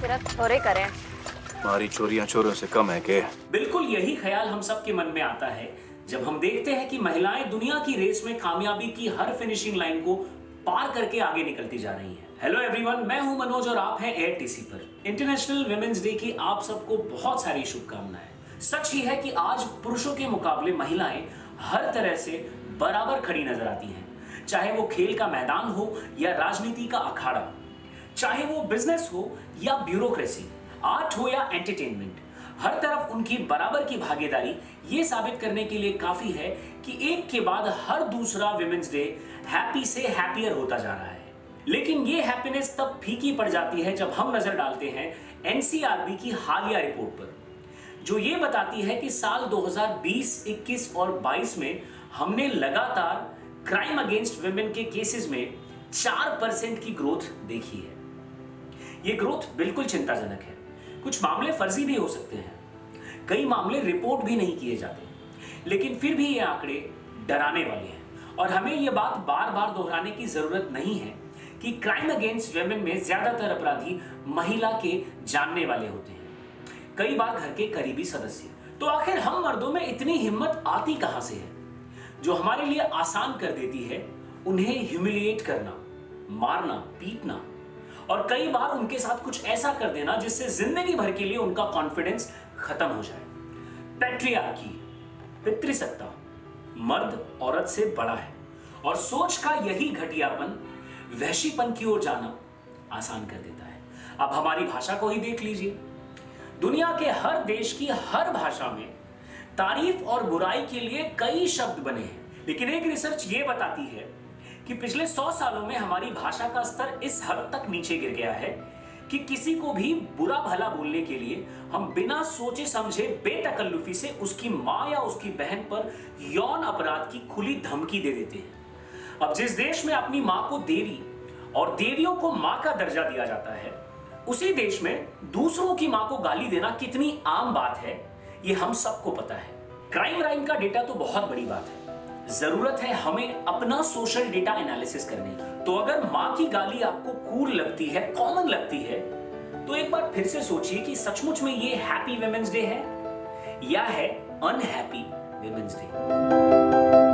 सिर्फ छोरे करें। हमारी चोरियां चोरों से कम है के? बिल्कुल यही ख्याल हम सबके मन में आता है जब हम देखते हैं कि महिलाएं दुनिया की रेस में कामयाबी की हर फिनिशिंग लाइन को पार करके आगे निकलती जा रही हैं। हेलो एवरीवन, मैं हूं मनोज और आप हैं एआरटीसी पर। इंटरनेशनल विमेंस डे की आप सबको बहुत सारी शुभकामनाएं। सच ही है कि आज पुरुषों के मुकाबले महिलाएं हर तरह से बराबर खड़ी नजर आती हैं, चाहे वो खेल का मैदान हो या राजनीति का अखाड़ा, चाहे वो बिजनेस हो या ब्यूरोक्रेसी, आर्ट हो या एंटरटेनमेंट। हर तरफ उनकी बराबर की भागीदारी ये साबित करने के लिए काफी है कि एक के बाद हर दूसरा विमेंस डे हैप्पी से हैप्पियर होता जा रहा है। लेकिन ये हैप्पीनेस तब फीकी पड़ जाती है जब हम नजर डालते हैं एनसीआरबी की हालिया रिपोर्ट पर, जो ये बताती है कि साल 2020, 21 और 22 में हमने लगातार क्राइम अगेंस्ट विमेन के केसेस में 4% की ग्रोथ देखी है। ये ग्रोथ बिल्कुल चिंताजनक है। कुछ मामले फर्जी भी हो सकते हैं, कई मामले रिपोर्ट भी नहीं किए जाते, लेकिन फिर भी ये आंकड़े डराने वाले हैं और हमें ये बात बार बार दोहराने की जरूरत नहीं है कि क्राइम अगेंस्ट विमेन में ज्यादातर अपराधी महिला के जानने वाले होते हैं, कई बार घर के करीबी सदस्य। तो आखिर हम मर्दों में इतनी हिम्मत आती कहां से है जो हमारे लिए आसान कर देती है उन्हें ह्यूमिलिएट करना, मारना, पीटना और कई बार उनके साथ कुछ ऐसा कर देना जिससे जिंदगी भर के लिए उनका कॉन्फिडेंस खत्म हो जाए। पैट्रियार्की, पितृसत्ता, मर्द औरत से बड़ा है और सोच का यही घटियापन वहशीपन की ओर जाना आसान कर देता है। अब हमारी भाषा को ही देख लीजिए। दुनिया के हर देश की हर भाषा में तारीफ और बुराई के लिए कई शब्द बने हैं, लेकिन एक रिसर्च ये बताती है कि पिछले 100 सालों में हमारी भाषा का स्तर इस हद तक नीचे गिर गया है कि किसी को भी बुरा भला बोलने के लिए हम बिना सोचे समझे बेतकल्लुफी से उसकी माँ या उसकी बहन पर यौन अपराध की खुली धमकी दे देते हैं। अब जिस देश में अपनी माँ को देवी और देवियों को माँ का दर्जा दिया जाता है, उसी देश में दूसरों की माँ को गाली देना कितनी आम बात है ये हम सबको पता है। क्राइम राइम का डेटा तो बहुत बड़ी बात है, जरूरत है हमें अपना सोशल डेटा एनालिसिस करने की। तो अगर माँ की गाली आपको कूल लगती है, कॉमन लगती है, तो एक बार फिर से सोचिए कि सचमुच में ये हैप्पी विमेंस डे है या है अनहैप्पी विमेंस डे।